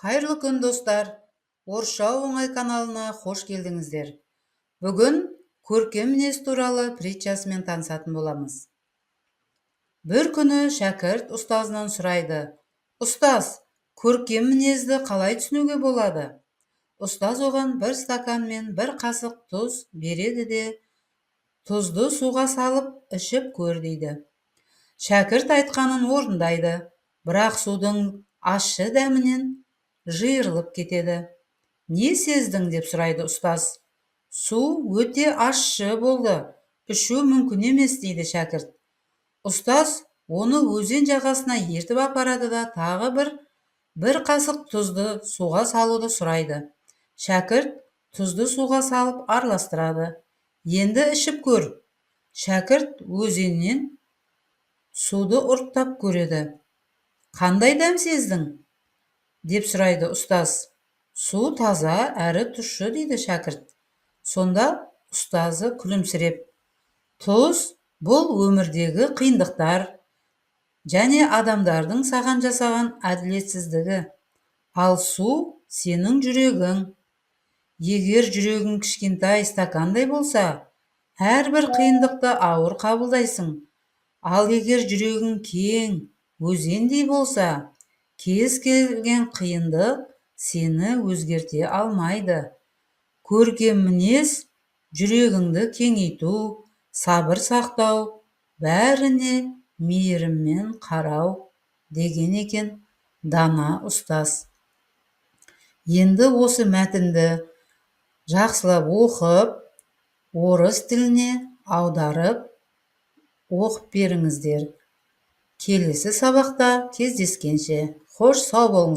Қайырлы күн достар. Орысша оңай каналына қош келдіңіздер. Бүгін көркем мінез туралы притчасымен танысатын боламыз. Бір күні шәкірт ұстазынан сұрайды: "Ұстаз, көркем мінезді қалай түсінуге болады?" Ұстаз оған бір стакан мен бір қасық тұз береді де, "Тұзды суға салып ішіп көр" дейді. Шәкірт айтқанын орындайды, бірақ судың ащы дәмінен жиырылып кетеді. "Не сездің?" деп сұрайды ұстаз. "Су өте ащы болды, ішу мүмкін емес" дейді шәкірт. Ұстаз оны өзен жағасына ертіп апарады да тағы бір қасық тұзды суға салуды сұрайды. Шәкірт тұзды суға салып араластырады. "Енді ішіп көр." Шәкірт өзеннен суды ұрттап көреді. "Қандай дәм сездің?" деп сұрайды ұстаз. "Су таза әрі тұщы" дейді шәкірт. Сонда ұстазы күлімсіреп: "Тұз бұл өмірдегі қиындықтар және адамдардың саған жасаған әділетсіздігі, ал су сенің жүрегің. Егер жүрегің кішкентай стакандай болса, әрбір қиындықты ауыр қабылдайсың. Ал егер жүрегің кең, өзендей болса, кез келген қиындық сені өзгерте алмайды. Көркем мінез жүрегіңді кеңейту, сабыр сақтау, бәріне мейіріммен қарау" деген екен дана ұстаз. Енді осы мәтінді жақсылап оқып, орыс тіліне аударып оқып беріңіздер. Келесі сабақта кездескенше, қош сау болыңыздар.